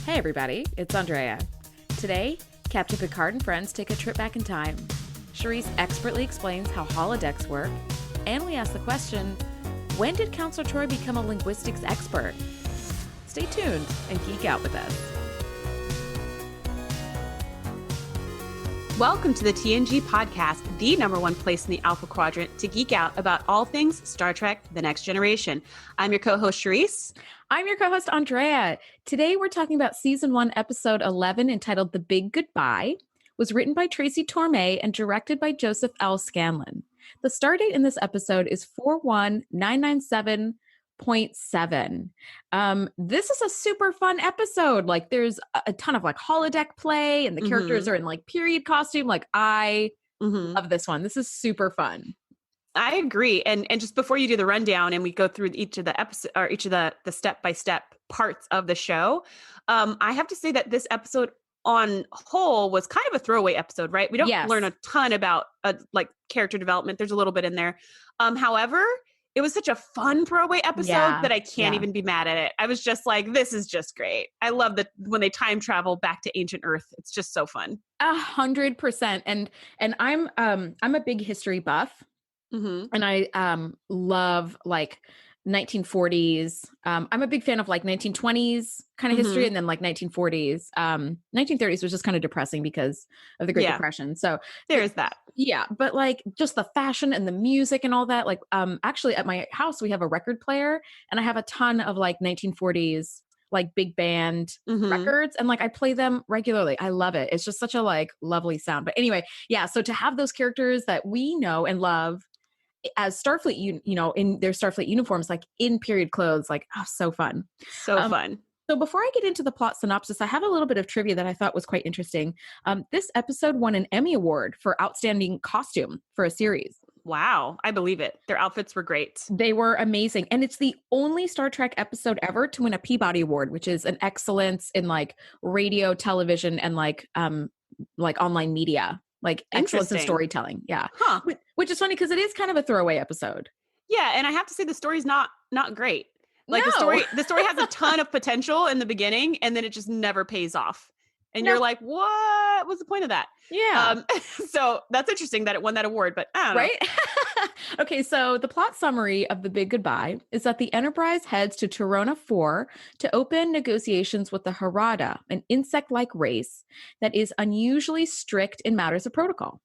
Hey everybody, it's Andrea. Today, Captain Picard and friends take a trip back in time. Shereese expertly explains how holodecks work, and we ask the question, when did Counselor Troi become a linguistics expert? Stay tuned and geek out with us. Welcome to the TNG Podcast, the #1 place in the Alpha Quadrant to geek out about all things Star Trek: The Next Generation. I'm your co-host, Shereese. I'm your co-host, Andrea. Today, we're talking about Season 1, Episode 11, entitled The Big Goodbye. It was written by Tracy Torme and directed by Joseph L. Scanlon. The star date in this episode is 41997.7. This is a super fun episode. Like, there's a ton of like holodeck play, and the characters are in like period costume. Like, I love this one. This is super fun. I agree. And just before you do the rundown and we go through each of the episode or each of the step-by-step parts of the show, I have to say that this episode on whole was kind of a throwaway episode, right? We don't learn a ton about like character development. There's a little bit in there. However, it was such a fun throwaway episode that I can't even be mad at it. I was just like, this is just great. I love that when they time travel back to ancient Earth. It's just so fun. 100%. And I'm a big history buff. And I love like 1940s. I'm a big fan of like 1920s kind of history, and then like 1940s. 1930s was just kind of depressing because of the Great Depression. So there's that. Yeah, but like just the fashion and the music and all that. Like actually at my house we have a record player, and I have a ton of like 1940s like big band records, and like I play them regularly. I love it. It's just such a like lovely sound. But anyway, yeah, so to have those characters that we know and love as Starfleet, you know, in their Starfleet uniforms, like in period clothes, like, oh, so fun. So fun. So before I get into the plot synopsis, I have a little bit of trivia that I thought was quite interesting. This episode won an Emmy Award for Outstanding Costume for a series. Wow. I believe it. Their outfits were great. They were amazing. And it's the only Star Trek episode ever to win a Peabody Award, which is an excellence in like radio, television, and like online media. Like excellence in storytelling. Yeah. Huh. Which is funny because it is kind of a throwaway episode. Yeah. And I have to say the story's not great. Like the story has a ton of potential in the beginning, and then it just never pays off. And you're like, what was the point of that? Yeah. So that's interesting that it won that award, but I don't know. Right? Okay, so the plot summary of The Big Goodbye is that the Enterprise heads to Torona 4 to open negotiations with the Harada, an insect-like race that is unusually strict in matters of protocol.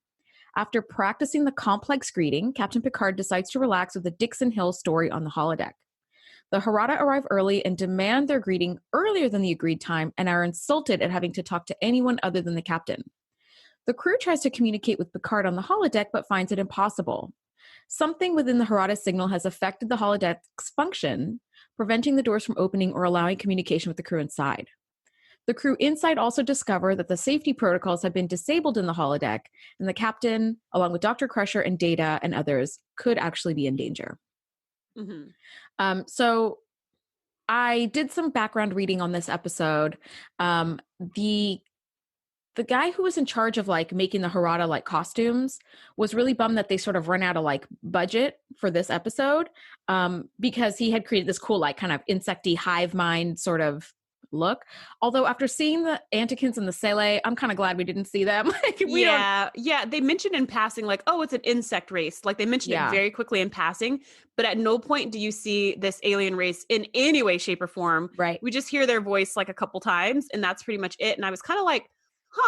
After practicing the complex greeting, Captain Picard decides to relax with the Dixon Hill story on the holodeck. The Harada arrive early and demand their greeting earlier than the agreed time and are insulted at having to talk to anyone other than the captain. The crew tries to communicate with Picard on the holodeck but finds it impossible. Something within the Harada signal has affected the holodeck's function, preventing the doors from opening or allowing communication with the crew inside. The crew inside also discover that the safety protocols have been disabled in the holodeck, and the captain, along with Dr. Crusher and Data and others, could actually be in danger. So I did some background reading on this episode. The guy who was in charge of like making the Harada like costumes was really bummed that they sort of run out of like budget for this episode, because he had created this cool like kind of insecty hive mind sort of look. Although after seeing the Antikins and the Sele, I'm kind of glad we didn't see them. Yeah. They mentioned in passing like, oh, it's an insect race. Like they mentioned it very quickly in passing, but at no point do you see this alien race in any way, shape, or form. Right. We just hear their voice like a couple times, and that's pretty much it. And I was kind of like,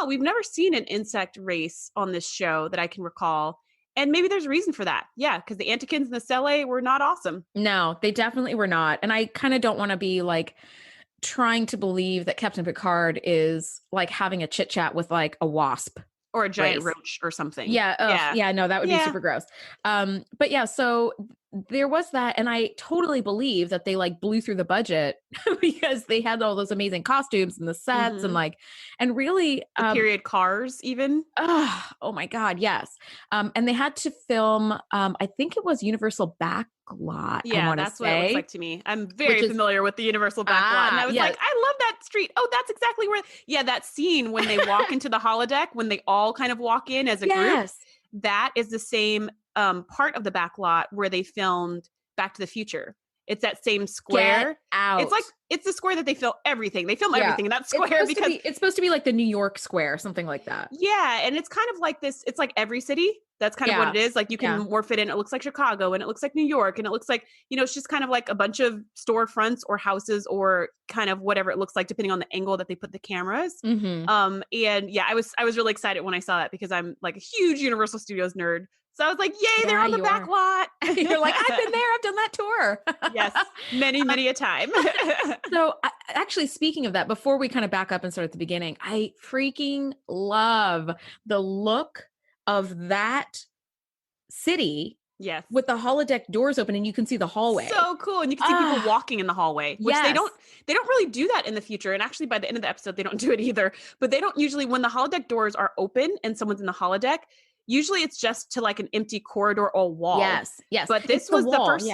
we've never seen an insect race on this show that I can recall. And maybe there's a reason for that. Yeah, because the Antikins and the Sele were not awesome. No, they definitely were not. And I kind of don't want to be like trying to believe that Captain Picard is like having a chit chat with like a wasp or a giant roach or something. Yeah. No, that would be super gross. But yeah, so there was that. And I totally believe that they like blew through the budget because they had all those amazing costumes and the sets and like, and really the period cars even. Oh my God. Yes. And they had to film, I think it was Universal Backlot. Yeah, that's what it looks like to me. I'm very familiar with the Universal Backlot. And I was like, I love that street. Oh, that's exactly where, that scene when they walk into the holodeck, when they all kind of walk in as a group, that is the same part of the backlot where they filmed Back to the Future. It's that same square. Get out. It's like, it's the square that they film everything. They film Yeah. everything in that square because it's supposed to be like the New York square, something like that. yeah. And it's kind of like this. It's like every city. That's kind of what it is. Like you can morph it in. It looks like Chicago and it looks like New York and it looks like, you know, it's just kind of like a bunch of storefronts or houses or kind of whatever it looks like, depending on the angle that they put the cameras. Mm-hmm. And yeah, I was really excited when I saw that because I'm like a huge Universal Studios nerd. So I was like, yay, they're on the back lot. You're like, I've been there. I've done that tour. Yes, many a time. So actually, speaking of that, before we kind of back up and start at the beginning, I freaking love the look of that city. Yes. With the holodeck doors open and you can see the hallway. So cool. And you can see people walking in the hallway, which they don't really do that in the future. And actually by the end of the episode, they don't do it either, but they don't usually, when the holodeck doors are open and someone's in the holodeck, usually it's just to like an empty corridor or wall. Yes. But this was the first,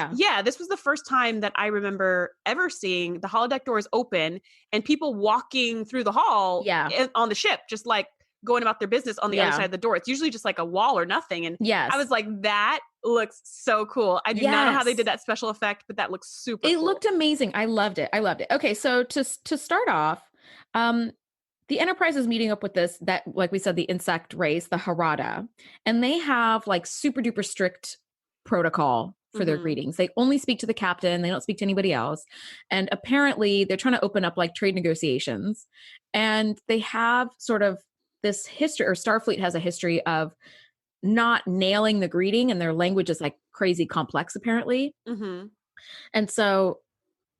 this was the first time that I remember ever seeing the holodeck doors open and people walking through the hall on the ship, just like going about their business on the other side of the door. It's usually just like a wall or nothing. And I was like, that looks so cool. I do not know how they did that special effect, but that looks super cool. It looked amazing. I loved it. Okay. So to start off, the Enterprise is meeting up with that, like we said, the insect race, the Harada, and they have like super duper strict protocol for their greetings. They only speak to the captain. They don't speak to anybody else. And apparently they're trying to open up like trade negotiations, and they have sort of this history, or Starfleet has a history of not nailing the greeting, and their language is like crazy complex apparently. And so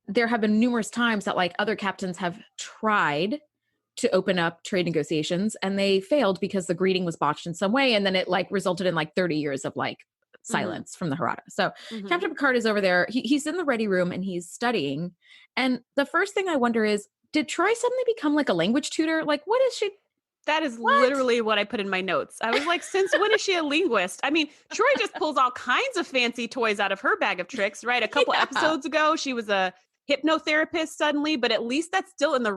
there have been numerous times that like other captains have tried to open up trade negotiations and they failed because the greeting was botched in some way. And then it like resulted in like 30 years of like silence from the Harada. So Captain Picard is over there. He's in the ready room and he's studying. And the first thing I wonder is, did Troi suddenly become like a language tutor? Like, what is she? That is literally what I put in my notes. I was like, since when is she a linguist? I mean, Troi just pulls all kinds of fancy toys out of her bag of tricks, right? A couple episodes ago, she was a hypnotherapist suddenly, but at least that's still in the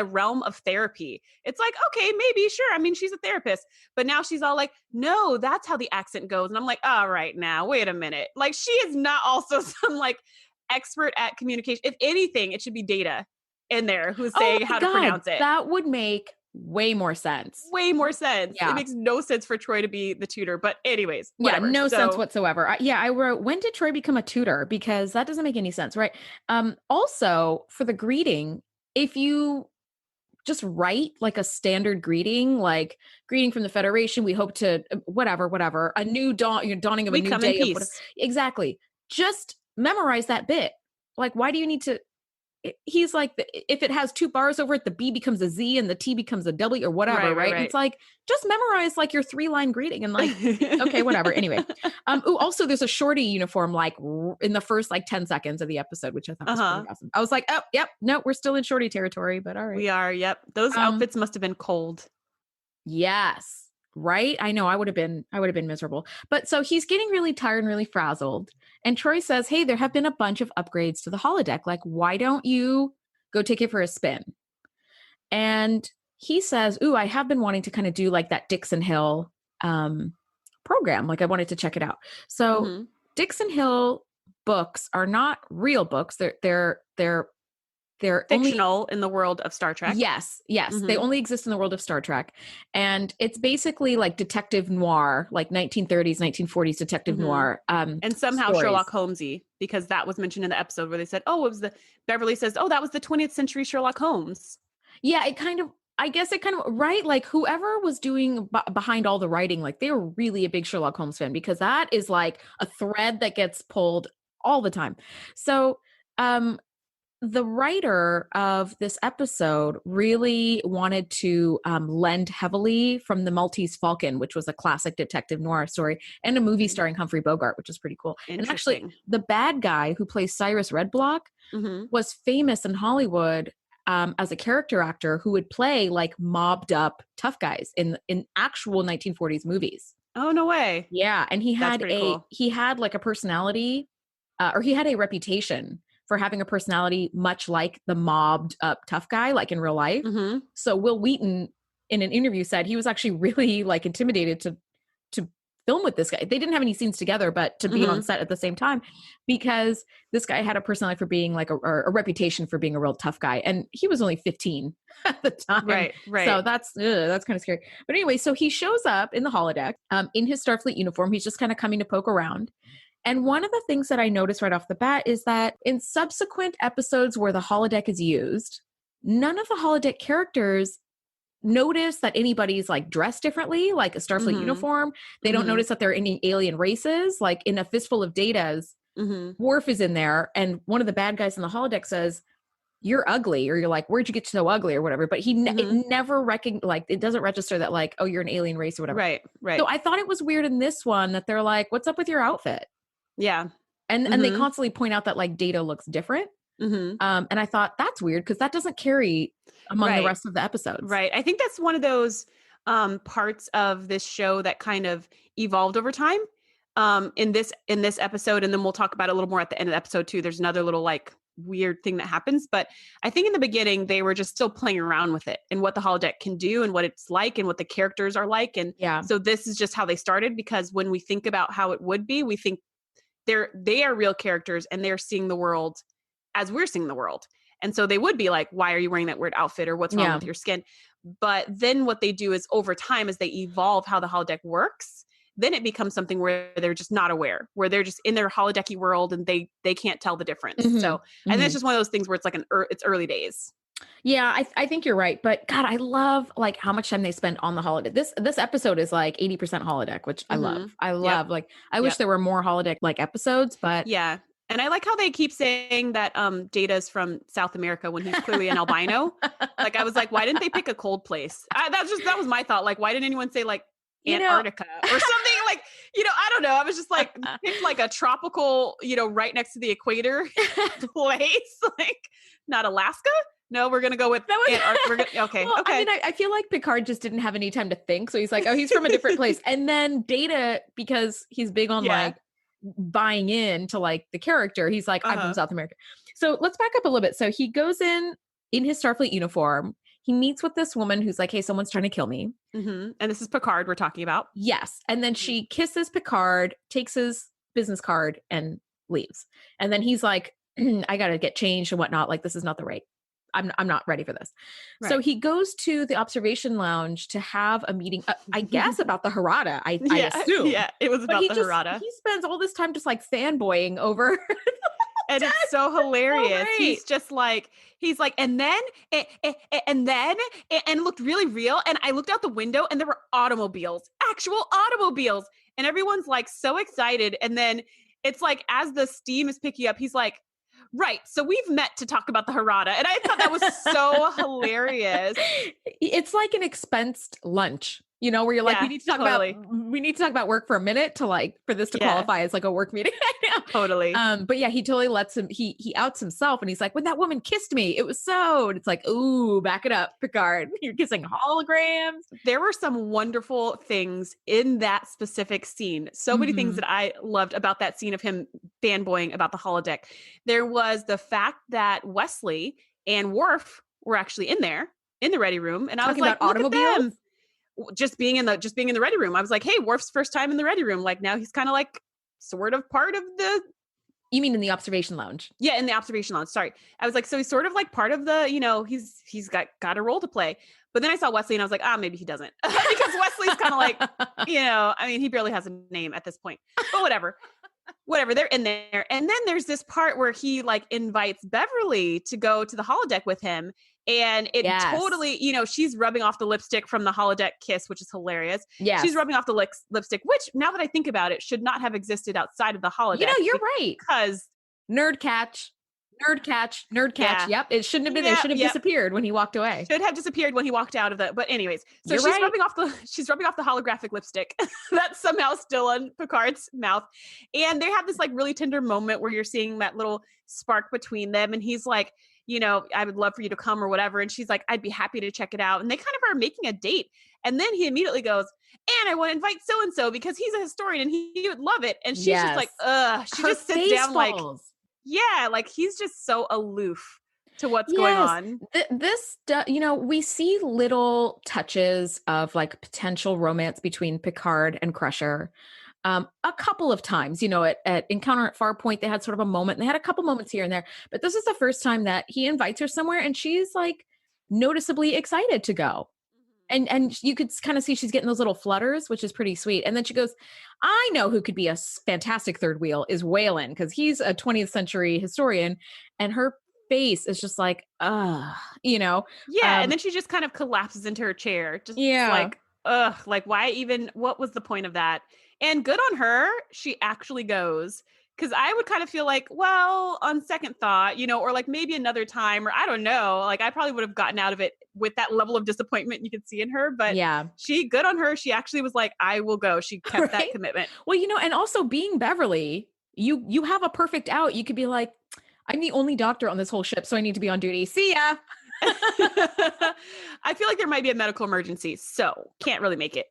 realm of therapy. It's like, okay, maybe, sure. I mean, she's a therapist, but now she's all like, no, that's how the accent goes. And I'm like, all right, now, wait a minute. Like, she is not also some like expert at communication. If anything, it should be Data in there who's saying how to pronounce it. That would make way more sense. It makes no sense for Troi to be the tutor, but anyways, whatever. No sense whatsoever. I wrote, when did Troi become a tutor? Because that doesn't make any sense, right? Also, for the greeting, if you just write like a standard greeting, like greeting from the Federation, we hope to whatever, a new dawning of a new day. Exactly. Just memorize that bit. Like, why do you need to? He's like, if it has two bars over it, the B becomes a Z and the T becomes a W or whatever, right? It's like, just memorize like your 3-line greeting and like, okay, whatever. Anyway. Also there's a shorty uniform, like in the first like 10 seconds of the episode, which I thought was pretty awesome. I was like, oh, yep, no, we're still in shorty territory, but all right. We are. Yep. Those outfits must have been cold. Yes. Right. I know I would have been miserable. But so he's getting really tired and really frazzled. And Troi says, hey, there have been a bunch of upgrades to the holodeck. Like, why don't you go take it for a spin? And he says, ooh, I have been wanting to kind of do like that Dixon Hill program. Like I wanted to check it out. So Dixon Hill books are not real books. They're fictional in the world of Star Trek. Yes. They only exist in the world of Star Trek. And it's basically like detective noir, like 1930s, 1940s detective noir. And somehow stories. Sherlock Holmesy, because that was mentioned in the episode where they said, Beverly says, that was the 20th century Sherlock Holmes. Yeah, right? Like whoever was doing behind all the writing, like they were really a big Sherlock Holmes fan, because that is like a thread that gets pulled all the time. So, the writer of this episode really wanted to lend heavily from The Maltese Falcon, which was a classic detective noir story, and a movie starring Humphrey Bogart, which is pretty cool. And actually, the bad guy who plays Cyrus Redblock was famous in Hollywood as a character actor who would play like mobbed up tough guys in actual 1940s movies. Oh, no way. Yeah. And he had like a personality or he had a reputation for having a personality much like the mobbed up tough guy, like in real life. So Will Wheaton in an interview said he was actually really like intimidated to film with this guy. They didn't have any scenes together, but to be on set at the same time, because this guy had a personality for being like a reputation for being a real tough guy. And he was only 15 at the time. Right. So that's kind of scary. But anyway, so he shows up in the holodeck in his Starfleet uniform. He's just kind of coming to poke around. And one of the things that I noticed right off the bat is that in subsequent episodes where the holodeck is used, none of the holodeck characters notice that anybody's like dressed differently, like a Starfleet uniform. They don't notice that there are any alien races. Like in A Fistful of Datas, Worf is in there, and one of the bad guys in the holodeck says, "You're ugly," or you're like, "Where'd you get so ugly?" or whatever. But it never it doesn't register that like, oh, you're an alien race or whatever. Right. So I thought it was weird in this one that they're like, "What's up with your outfit?" Yeah. And they constantly point out that like Data looks different. And I thought that's weird because that doesn't carry among the rest of the episodes. Right. I think that's one of those parts of this show that kind of evolved over time in this episode. And then we'll talk about it a little more at the end of the episode too. There's another little like weird thing that happens. But I think in the beginning, they were just still playing around with it and what the holodeck can do and what it's like and what the characters are like. And so this is just how they started, because when we think about how it would be, we think they are real characters and they're seeing the world as we're seeing the world. And so they would be like, why are you wearing that weird outfit, or what's wrong with your skin? But then what they do is over time, as they evolve how the holodeck works, then it becomes something where they're just not aware, where they're just in their holodecky world and they can't tell the difference. So, and it's just one of those things where it's like it's early days. Yeah, I think you're right. But God, I love like how much time they spend on the holodeck. This episode is like 80% holodeck, which I love. I love like, I wish there were more holodeck like episodes, but yeah. And I like how they keep saying that Data's from South America when he's clearly an albino. Like, I was like, why didn't they pick a cold place? That was my thought. Like, why didn't anyone say like Antarctica or something? Like, I don't know. I was just like, pick like a tropical, right next to the equator place. Like, not Alaska? No, we're going to go with Antarctica. Okay. Well, okay. I mean, I feel like Picard just didn't have any time to think. So he's like, oh, he's from a different place. And then Data, because he's big on like buying into like the character, he's like, I'm from South America. So let's back up a little bit. So he goes in his Starfleet uniform. He meets with this woman who's like, hey, someone's trying to kill me. And this is Picard we're talking about. Yes. And then she kisses Picard, takes his business card and leaves. And then he's like, I got to get changed and whatnot. Like, this is not the right. I'm not ready for this. Right. So he goes to the observation lounge to have a meeting, I guess about the Harada, I assume. Yeah, it was about the Harada. He spends all this time just like fanboying over. And it's so hilarious. He's just like, and then, and looked really real. And I looked out the window and there were automobiles, actual automobiles. And everyone's like so excited. And then it's like, as the steam is picking up, he's like, right. So we've met to talk about the Harada. And I thought that was so hilarious. It's like an expensed lunch, where you're like, we need to talk about work for a minute for this to qualify as like a work meeting. Totally. But yeah, he totally lets him, he outs himself and he's like, when that woman kissed me, it was so, and it's like, ooh, back it up, Picard. You're kissing holograms. There were some wonderful things in that specific scene. So many things that I loved about that scene of him fanboying about the holodeck. There was the fact that Wesley and Worf were actually in there in the ready room. And I was like, about automobiles? Just being in the ready room. I was like, hey, Worf's first time in the ready room. Like, now he's kind of like sort of part of the. You mean in the observation lounge? Yeah, in the observation lounge. Sorry. I was like, so he's sort of like part of the, he's got a role to play. But then I saw Wesley and I was like, maybe he doesn't. Because Wesley's kind of like, I mean, he barely has a name at this point. But whatever, they're in there. And then there's this part where he like invites Beverly to go to the holodeck with him. And it totally, she's rubbing off the lipstick from the holodeck kiss, which is hilarious. Yeah. She's rubbing off the lipstick, which now that I think about it, should not have existed outside of the holodeck. You're right. Because nerd catch. Yeah. Yep. It shouldn't have been there. It should have disappeared when he walked away. Should have disappeared when he walked out of the, but anyways, so she's rubbing off the holographic lipstick that's somehow still on Picard's mouth. And they have this like really tender moment where you're seeing that little spark between them. And he's like, I would love for you to come or whatever. And she's like, I'd be happy to check it out. And they kind of are making a date. And then he immediately goes, and I want to invite so-and-so because he's a historian and he would love it. And she's just like, she just sits down like, yeah, like he's just so aloof. to what's going Yes. on. We see little touches of like potential romance between Picard and Crusher. A couple of times, at Encounter at Farpoint, they had sort of a moment. They had a couple moments here and there, but this is the first time that he invites her somewhere and she's like noticeably excited to go. And you could kind of see she's getting those little flutters, which is pretty sweet. And then she goes, I know who could be a fantastic third wheel is Waylon, because he's a 20th century historian. And her face is just like, Yeah. And then she just kind of collapses into her chair. Just like, like why even, what was the point of that? And good on her. She actually goes. Because I would kind of feel like, well, on second thought, or like maybe another time, or I don't know, like I probably would have gotten out of it with that level of disappointment you could see in her. But good on her. She actually was like, I will go. She kept that commitment. Well, and also being Beverly, you have a perfect out. You could be like, I'm the only doctor on this whole ship, so I need to be on duty. See ya. I feel like there might be a medical emergency, so can't really make it.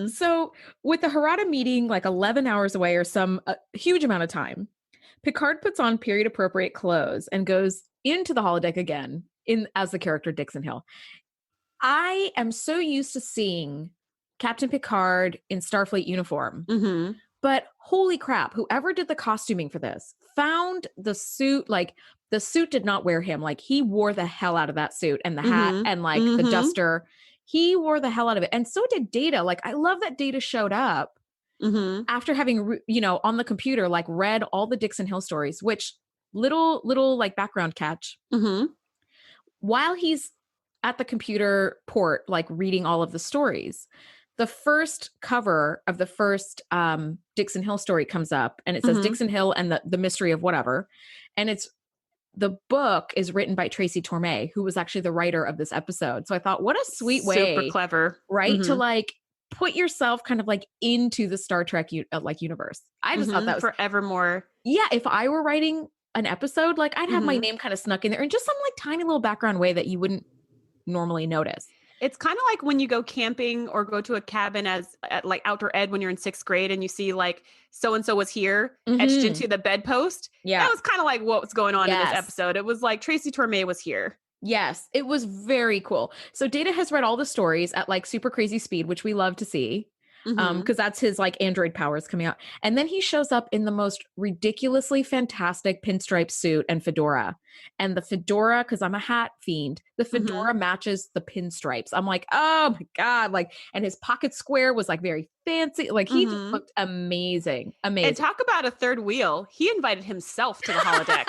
So with the Harada meeting like 11 hours away or some huge amount of time, Picard puts on period appropriate clothes and goes into the holodeck again as the character Dixon Hill. I am so used to seeing Captain Picard in Starfleet uniform, but holy crap, whoever did the costuming for this found the suit, like the suit did not wear him. Like he wore the hell out of that suit and the hat and like the duster. He wore the hell out of it. And so did Data. Like, I love that Data showed up after having, on the computer, like read all the Dixon Hill stories, which little like background catch. While he's at the computer port, like reading all of the stories, the first cover of the first Dixon Hill story comes up and it says Dixon Hill and the mystery of whatever. And the book is written by Tracy Torme, who was actually the writer of this episode. So I thought, what a sweet way, super clever, right? To like put yourself kind of like into the Star Trek universe. I just thought that was forevermore. Yeah. If I were writing an episode, like I'd have my name kind of snuck in there in just some like tiny little background way that you wouldn't normally notice. It's kind of like when you go camping or go to a cabin at like outdoor ed when you're in 6th grade and you see like so-and-so was here etched into the bedpost. Yeah. That was kind of like what was going on in this episode. It was like Tracy Torme was here. Yes, it was very cool. So Data has read all the stories at like super crazy speed, which we love to see. Because that's his like android powers coming out. And then he shows up in the most ridiculously fantastic pinstripe suit and fedora. And the fedora, because I'm a hat fiend, the fedora matches the pinstripes. I'm like, oh my God. Like, and his pocket square was like very fancy. Like he just looked amazing. Amazing. And talk about a third wheel. He invited himself to the holodeck.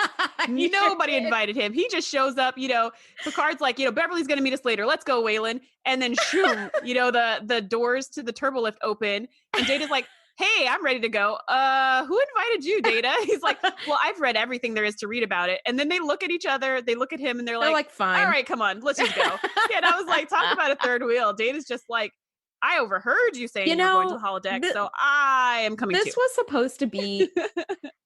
Nobody invited him. He just shows up, Picard's like, Beverly's going to meet us later. Let's go, Waylon. And then shoom, the doors to the turbo lift open and Data's like, hey, I'm ready to go. Who invited you, Data? He's like, well, I've read everything there is to read about it. And then they look at each other, they look at him and they're like, fine. All right, come on, let's just go. And I was like, talk about a third wheel. Data's just like, I overheard you saying you're going to the holodeck, so I am coming too. This was supposed to be,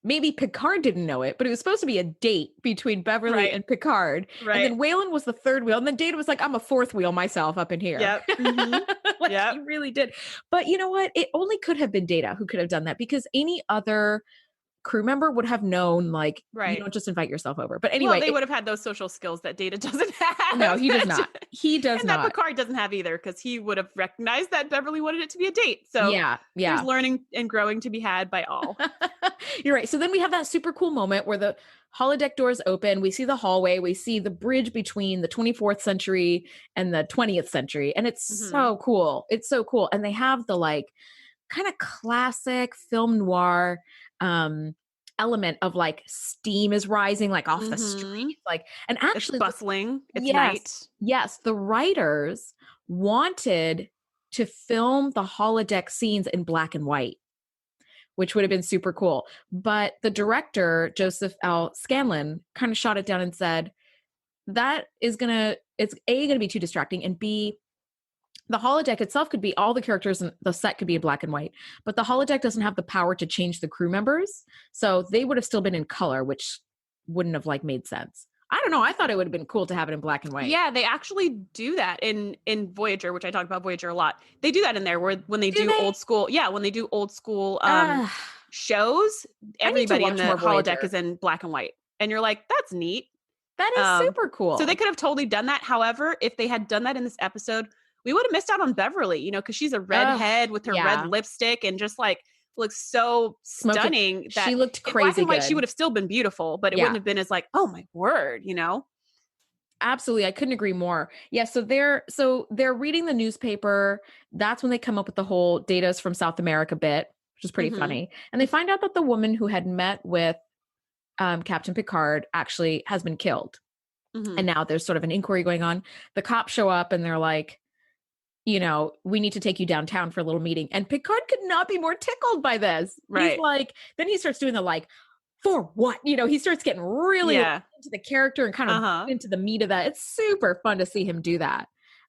maybe Picard didn't know it, but it was supposed to be a date between Beverly and Picard. Right. And then Waylon was the third wheel. And then Data was like, I'm a fourth wheel myself up in here. Yep. He really did. But you know what? It only could have been Data who could have done that, because any other crew member would have known, like, you don't just invite yourself over. But anyway, they would have had those social skills that Data doesn't have. No, he does not. He does and not. And that Picard doesn't have either, because he would have recognized that Beverly wanted it to be a date. So there's learning and growing to be had by all. You're right. So then we have that super cool moment where the holodeck doors open. We see the hallway. We see the bridge between the 24th century and the 20th century. And it's so cool. It's so cool. And they have the like kind of classic film noir element of like steam is rising like off the street, like, and actually it's bustling. It's night. Yes, the writers wanted to film the holodeck scenes in black and white, which would have been super cool. But the director, Joseph L. Scanlon, kind of shot it down and said that it's A, gonna be too distracting, and B, the holodeck itself could be all the characters and the set could be in black and white, but the holodeck doesn't have the power to change the crew members. So they would have still been in color, which wouldn't have like made sense. I don't know. I thought it would have been cool to have it in black and white. Yeah, they actually do that in Voyager, which I talk about Voyager a lot. They do that in there when they do old school. Yeah, when they do old school shows, everybody in the holodeck is in black and white. And you're like, that's neat. That is super cool. So they could have totally done that. However, if they had done that in this episode, we would have missed out on Beverly, you know, because she's a redhead with her red lipstick and just like looks so stunning that she looked crazy. In black and white, she would have still been beautiful, but it wouldn't have been as like, oh my word, you know? Absolutely. I couldn't agree more. Yeah. So they're reading the newspaper. That's when they come up with the whole Data's from South America bit, which is pretty funny. And they find out that the woman who had met with Captain Picard actually has been killed. And now there's sort of an inquiry going on. The cops show up and they're like, you know, we need to take you downtown for a little meeting. And Picard could not be more tickled by this. Right. He's like, then he starts doing the like, for what? You know, he starts getting really into the character and kind of into the meat of that. It's super fun to see him do that.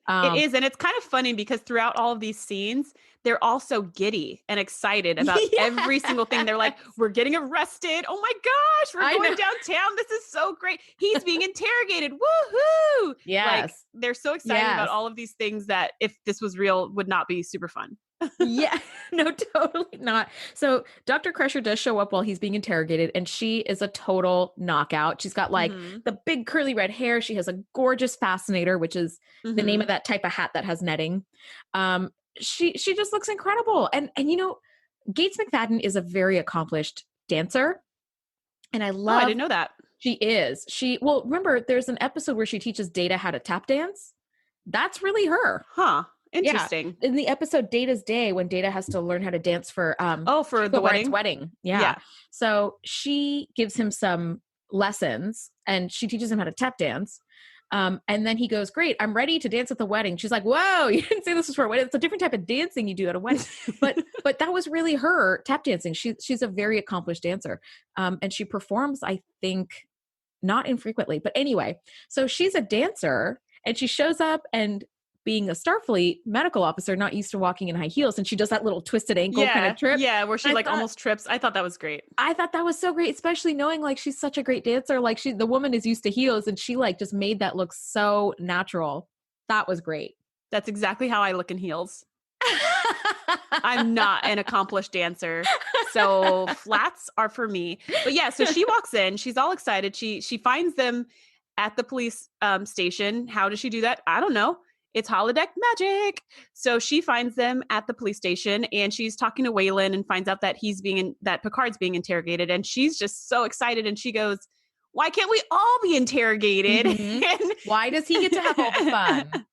It is. And it's kind of funny because throughout all of these scenes, they're all so giddy and excited about every single thing. They're like, we're getting arrested. Oh my gosh, we're going downtown. This is so great. He's being interrogated. Woohoo. Yes. Like, they're so excited about all of these things that if this was real would not be super fun. Yeah, no, totally not. So Dr. Crusher does show up while he's being interrogated, and she is a total knockout. She's got like the big curly red hair. She has a gorgeous fascinator, which is the name of that type of hat that has netting. She just looks incredible. And you know, Gates McFadden is a very accomplished dancer. And I love I didn't know that. She is. Well, remember there's an episode where she teaches Data how to tap dance. That's really her. Huh. Interesting. Yeah. In the episode Data's Day, when Data has to learn how to dance for the wedding. Yeah. So she gives him some lessons and she teaches him how to tap dance. And then he goes, great, I'm ready to dance at the wedding. She's like, whoa, you didn't say this was for a wedding. It's a different type of dancing you do at a wedding. But that was really her tap dancing. She's a very accomplished dancer. And she performs, I think, not infrequently. But anyway, so she's a dancer and she shows up and being a Starfleet medical officer, not used to walking in high heels. And she does that little twisted ankle kind of trip. Yeah, where she almost trips. I thought that was great. I thought that was so great, especially knowing like she's such a great dancer. Like the woman is used to heels and she like just made that look so natural. That was great. That's exactly how I look in heels. I'm not an accomplished dancer. So flats are for me. But yeah, so she walks in, she's all excited. She finds them at the police station. How does she do that? I don't know. It's holodeck magic. So she finds them at the police station and she's talking to Waylon and finds out that that Picard's being interrogated. And she's just so excited. And she goes, why can't we all be interrogated? And why does he get to have all the fun?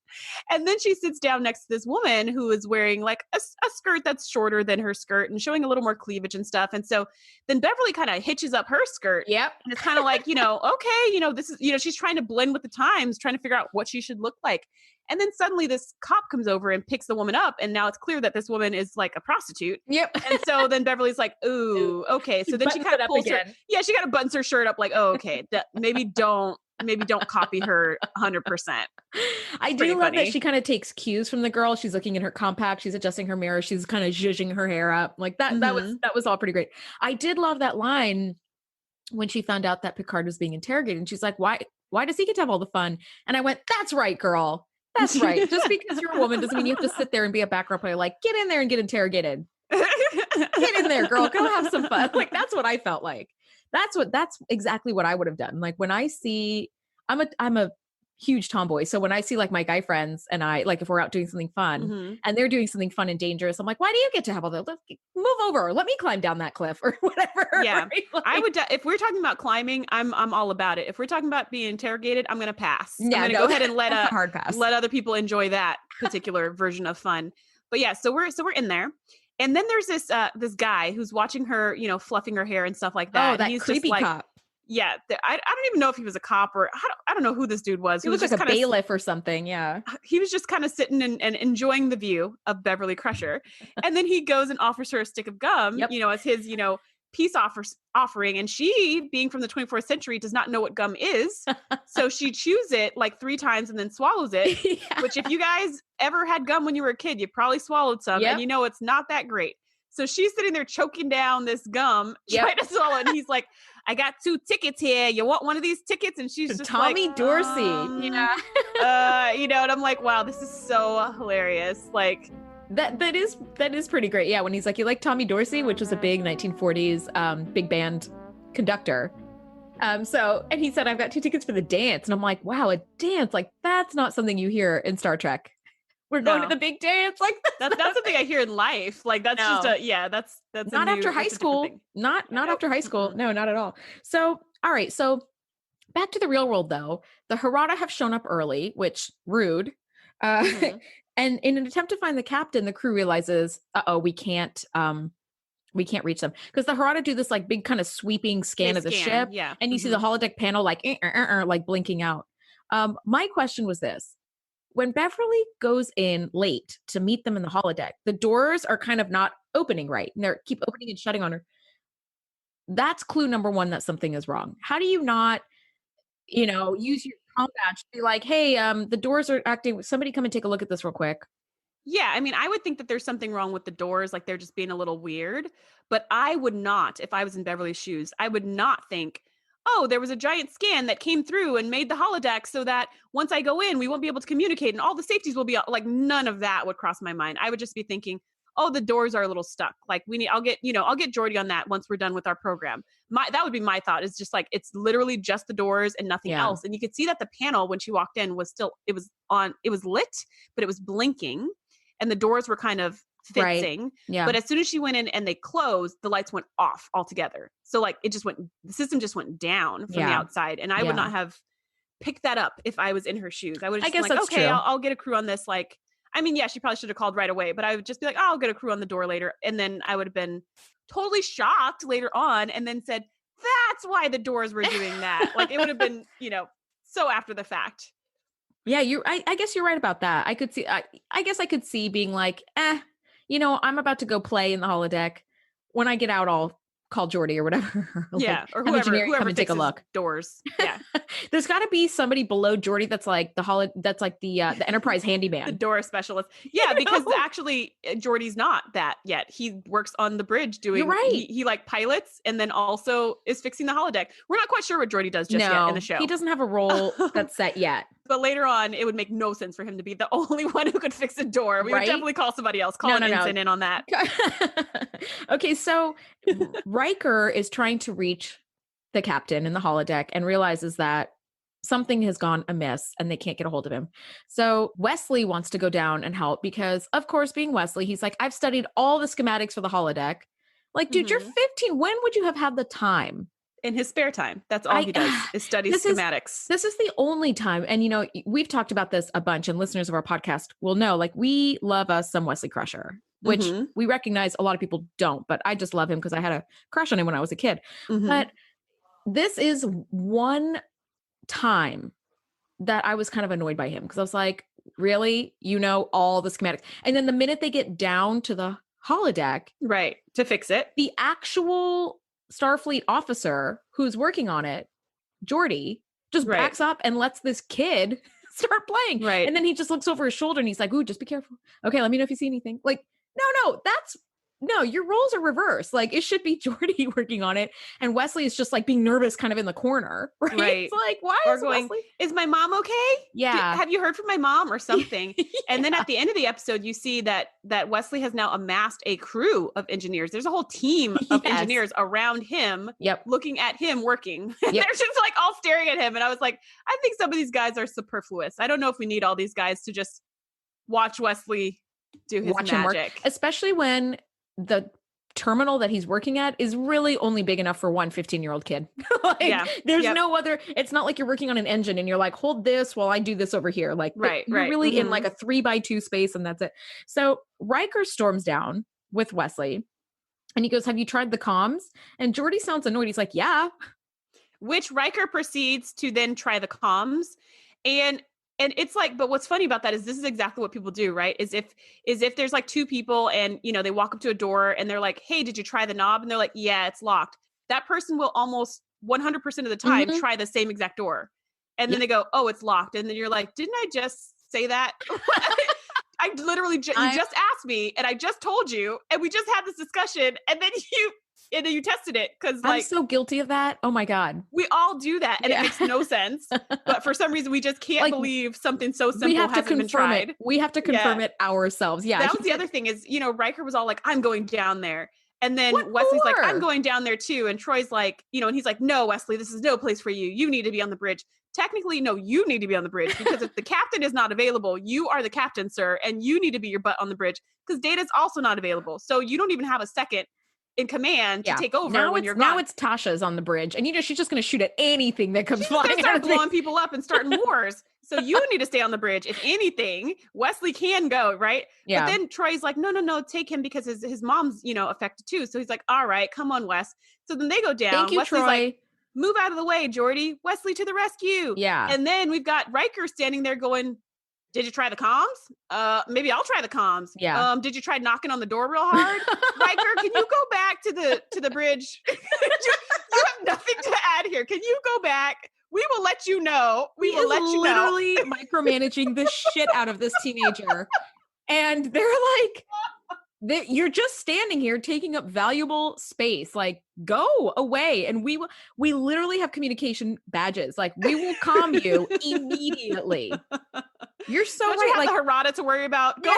And then she sits down next to this woman who is wearing like a skirt that's shorter than her skirt and showing a little more cleavage and stuff. And so then Beverly kind of hitches up her skirt. Yep. And it's kind of like, you know, okay, you know, this is, you know, she's trying to blend with the times, trying to figure out what she should look like. And then suddenly this cop comes over and picks the woman up. And now it's clear that this woman is like a prostitute. Yep. And so then Beverly's like, ooh, okay. So then she kind of pulls her. Yeah, she kind of buttons her shirt up like, oh, okay. Maybe don't copy her 100%. I do love that she kind of takes cues from the girl. She's looking in her compact. She's adjusting her mirror. She's kind of zhuzhing her hair up like that. That was all pretty great. I did love that line when she found out that Picard was being interrogated. And she's like, why does he get to have all the fun? And I went, that's right, girl. That's right. Just because you're a woman doesn't mean you have to sit there and be a background player. Like, get in there and get interrogated. Get in there, girl. Go have some fun. Like, that's what I felt like. That's exactly what I would have done. Like when I see, I'm a huge tomboy. So when I see like my guy friends and I like, if we're out doing something fun and they're doing something fun and dangerous, I'm like, why do you get to have all that? Move over. Let me climb down that cliff or whatever. Yeah. Right? Like, I would, if we're talking about climbing, I'm all about it. If we're talking about being interrogated, I'm going to pass. Yeah, I'm going to go ahead and let other people enjoy that particular version of fun. But yeah, so we're in there. And then there's this guy who's watching her, you know, fluffing her hair and stuff like that. Oh, that he's creepy cop. Yeah, I don't even know if he was a cop or I don't know who this dude was. He was like a bailiff or something. Yeah, he was just kind of sitting and enjoying the view of Beverly Crusher, and then he goes and offers her a stick of gum, you know, as his peace offering, and she, being from the 24th century, does not know what gum is, so she chews it like 3 times and then swallows it. Which, if you guys ever had gum when you were a kid, you probably swallowed some, and you know it's not that great. So she's sitting there choking down this gum, trying to swallow it. And he's like, I got 2 tickets here. You want one of these tickets? And she's just Tommy like, Dorsey. You know, and I'm like, wow, this is so hilarious. Like that is pretty great. Yeah. When he's like, you like Tommy Dorsey, which was a big 1940s big band conductor. And he said, I've got 2 tickets for the dance. And I'm like, wow, a dance. Like, that's not something you hear in Star Trek. We're going to the big dance. Like, that's something I hear in life. Like, that's just that's not after high school. Not after high school. No, not at all. So, all right. So back to the real world, though. The Harada have shown up early, which rude. And in an attempt to find the captain, the crew realizes, we can't reach them, because the Harada do this like big kind of sweeping scan of the ship. Yeah. And you see the holodeck panel like blinking out. My question was this: when Beverly goes in late to meet them in the holodeck, the doors are kind of not opening right, and they keep opening and shutting on her. That's clue number 1 that something is wrong. How do you not, use your comm badge to be like, hey, the doors are acting. Somebody come and take a look at this real quick. Yeah, I mean, I would think that there's something wrong with the doors, like they're just being a little weird. But I would not, if I was in Beverly's shoes, I would not think, oh, there was a giant scan that came through and made the holodeck so that once I go in, we won't be able to communicate and all the safeties will be out. Like, none of that would cross my mind. I would just be thinking, oh, the doors are a little stuck. Like, I'll get Geordi on that once we're done with our program. That would be my thought. It's just like, it's literally just the doors and nothing else. And you could see that the panel when she walked in was still, it was lit, but it was blinking. And the doors were kind of fixing. Right. Yeah. But as soon as she went in and they closed, the lights went off altogether. So like the system just went down from the outside. And I would not have picked that up if I was in her shoes. I would have just been like, okay, I'll get a crew on this. Like, I mean, yeah, she probably should have called right away, but I would just be like, oh, I'll get a crew on the door later. And then I would have been totally shocked later on and then said, that's why the doors were doing that. Like, it would have been, so after the fact. Yeah, I guess you're right about that. I could see, I guess I could see being like, I'm about to go play in the holodeck. When I get out, I'll call Geordi or whatever. Yeah, or whoever come and take a look. Doors. Yeah, there's got to be somebody below Geordi that's like the Enterprise handyman, the door specialist. Yeah, because actually Geordi's not that yet. He works on the bridge doing. You're right. He like pilots and then also is fixing the holodeck. We're not quite sure what Geordi does just yet in the show. He doesn't have a role that's set yet. But later on, it would make no sense for him to be the only one who could fix a door. We would definitely call somebody else. Call an ensign in on that. Okay, so Riker is trying to reach the captain in the holodeck and realizes that something has gone amiss and they can't get a hold of him. So Wesley wants to go down and help because, of course, being Wesley, he's like, I've studied all the schematics for the holodeck. Like, dude, you're 15. When would you have had the time? In his spare time. That's all he does is study schematics. This is the only time. And, we've talked about this a bunch, and listeners of our podcast will know, like, we love us some Wesley Crusher, which we recognize a lot of people don't, but I just love him because I had a crush on him when I was a kid. But this is one time that I was kind of annoyed by him because I was like, really? All the schematics. And then the minute they get down to the holodeck. Right. To fix it. The actual Starfleet officer who's working on it, Geordi, just backs up and lets this kid start playing. Right. And then he just looks over his shoulder and he's like, ooh, just be careful. Okay, let me know if you see anything. Like, no, your roles are reversed. Like, it should be Geordi working on it. And Wesley is just like being nervous kind of in the corner. Right. It's like, why is Wesley? Is my mom okay? Yeah. Have you heard from my mom or something? And then at the end of the episode, you see that Wesley has now amassed a crew of engineers. There's a whole team of engineers around him, looking at him working. They're just like all staring at him. And I was like, I think some of these guys are superfluous. I don't know if we need all these guys to just watch Wesley do his magic. Him work. Especially when the terminal that he's working at is really only big enough for one 15-year-old kid. There's no other, it's not like you're working on an engine and you're like, hold this while I do this over here. Like, you're really in like a 3x2 space and that's it. So Riker storms down with Wesley and he goes, have you tried the comms? And Geordi sounds annoyed. He's like, yeah. Which Riker proceeds to then try the comms. And it's like, but what's funny about that is this is exactly what people do, right? Is if there's like two people and, they walk up to a door and they're like, hey, did you try the knob? And they're like, yeah, it's locked. That person will almost 100% of the time try the same exact door. And then they go, oh, it's locked. And then you're like, didn't I just say that? I literally, you just asked me and I just told you, and we just had this discussion and then you tested it because I'm so guilty of that. Oh my God. We all do that and it makes no sense. But for some reason we just can't believe something so simple hasn't been tried. We have to confirm it ourselves. Yeah. That was the other thing is, Riker was all like, I'm going down there. And then What Wesley's like, I'm for? going down there too. And Troy's like, and he's like, no, Wesley, this is no place for you. You need to be on the bridge. Technically, no, you need to be on the bridge because if the captain is not available, you are the captain, sir. And you need to be your butt on the bridge because Data's also not available. So you don't even have a second in command to take over when you're gone. Now it's Tasha's on the bridge, and she's just going to shoot at anything that comes She's flying going to out start of blowing people up and starting wars. So you need to stay on the bridge. If anything, Wesley can go, right? Yeah. But then Troy's like, no, take him because his mom's, affected too. So he's like, all right, come on, Wes. So then they go down. Thank you, Wesley's Troi. like, move out of the way, Geordi. Wesley to the rescue. Yeah. And then we've got Riker standing there going, did you try the comms? Maybe I'll try the comms. Yeah. Did you try knocking on the door real hard? Riker, can you go back to the bridge? you have nothing to add here. Can you go back? We will let you know. We will let you know. Literally micromanaging the shit out of this teenager. And they're like, you're just standing here taking up valuable space. Like, go away. And we literally have communication badges. Like, we will calm you immediately. You're so Don't right. you have like the Harada to worry about? Go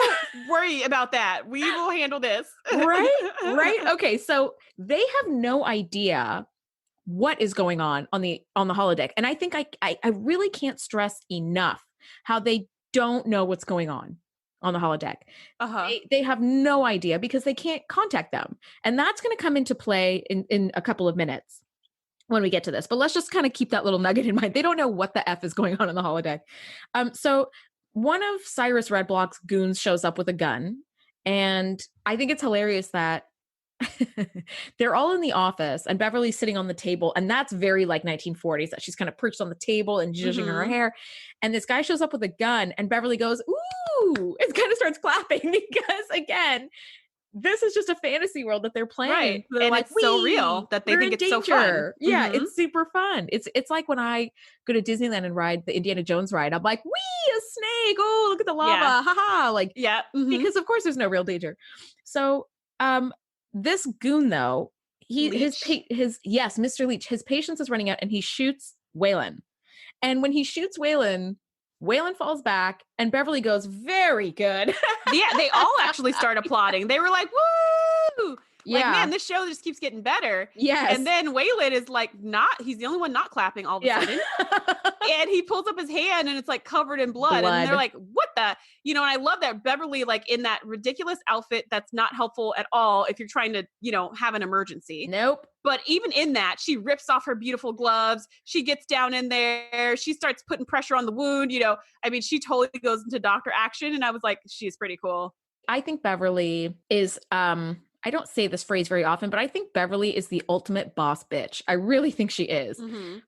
worry about that. We will handle this. Right. Okay. So they have no idea what is going on the holodeck. And I think I really can't stress enough how they don't know what's going on the holodeck. They have no idea because they can't contact them. And that's going to come into play in a couple of minutes when we get to this. But let's just kind of keep that little nugget in mind. They don't know what the F is going on in the holodeck. So one of Cyrus Redblock's goons shows up with a gun. And I think it's hilarious that they're all in the office and Beverly's sitting on the table. And that's very like 1940s that she's kind of perched on the table and zhuzhing her hair. And this guy shows up with a gun and Beverly goes, ooh, it kind of starts clapping because again, this is just a fantasy world that they're playing. Right. They're and like, it's so real that they think it's so fun. Yeah, it's super fun. It's like when I go to Disneyland and ride the Indiana Jones ride, I'm like, wee, a snake. Oh, look at the lava. Yeah. Ha. Like, because of course there's no real danger. So, this goon though, Mr. Leach, his patience is running out and he shoots Waylon. And when he shoots Waylon falls back and Beverly goes, very good. Yeah, they all actually start applauding. They were like, woo! Yeah. Like, man, this show just keeps getting better. Yes. And then Waylon is like he's the only one not clapping all of a sudden. And he pulls up his hand and it's like covered in blood. And they're like, what the? And I love that Beverly, like in that ridiculous outfit that's not helpful at all if you're trying to, have an emergency. Nope. But even in that, she rips off her beautiful gloves. She gets down in there. She starts putting pressure on the wound. She totally goes into doctor action. And I was like, she's pretty cool. I think Beverly is, I don't say this phrase very often, but I think Beverly is the ultimate boss bitch. I really think she is.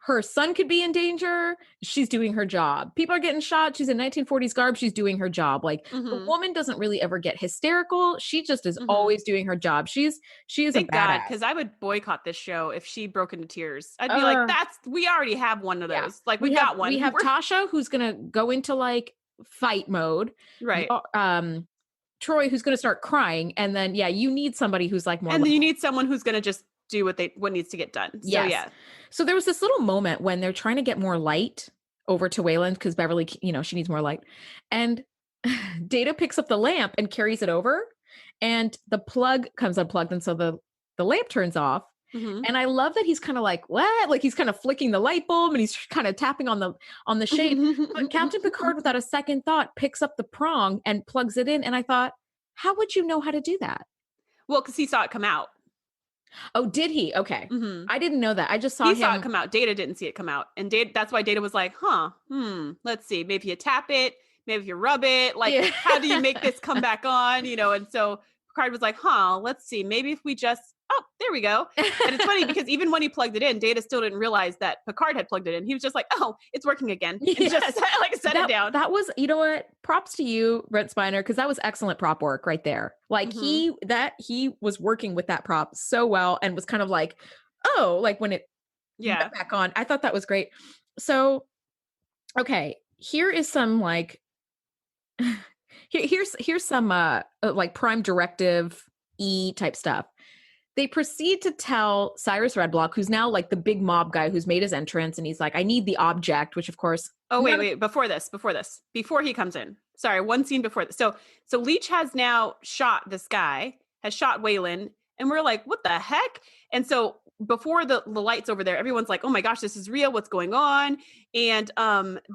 Her son could be in danger. She's doing her job. People are getting shot. She's in 1940s garb. She's doing her job. Like the woman doesn't really ever get hysterical. She just is always doing her job. She is Thank a badass. God, because I would boycott this show if she broke into tears. I'd be like, we already have one of those. Yeah. Like we got one. We have Tasha who's going to go into like fight mode. Right. Troi who's going to start crying, and then you need somebody who's like more. And then you need someone who's going to just do what needs to get done. So yes. So there was this little moment when they're trying to get more light over to Waylon because Beverly, she needs more light, and Data picks up the lamp and carries it over, and the plug comes unplugged, and so the lamp turns off. And I love that he's kind of like, what? Like he's kind of flicking the light bulb and he's kind of tapping on the shade. But Captain Picard, without a second thought, picks up the prong and plugs it in. And I thought, how would you know how to do that? Well, because he saw it come out. Oh, did he? Okay. I didn't know that. I just saw he saw it come out. Data didn't see it come out. And that's why Data was like, let's see. Maybe you tap it. Maybe you rub it. Like, how do you make this come back on? And so Picard was like, let's see. Maybe if we just, there we go. And it's funny because even when he plugged it in, Data still didn't realize that Picard had plugged it in. He was just like, it's working again. And just set it down. That was, you know what? Props to you, Brent Spiner, because that was excellent prop work right there. Like he was working with that prop so well and was kind of like, like when it went back on. I thought that was great. So, okay, here is some like, here's some like Prime Directive E type stuff. They proceed to tell Cyrus Redblock, who's now like the big mob guy who's made his entrance, and he's like, I need the object, which of course. Oh, wait, before he comes in. Sorry, one scene before this. So Leach has now shot this guy, has shot Waylon, And we're like, what the heck? And so before the lights over there, everyone's like, oh my gosh, this is real. What's going on? And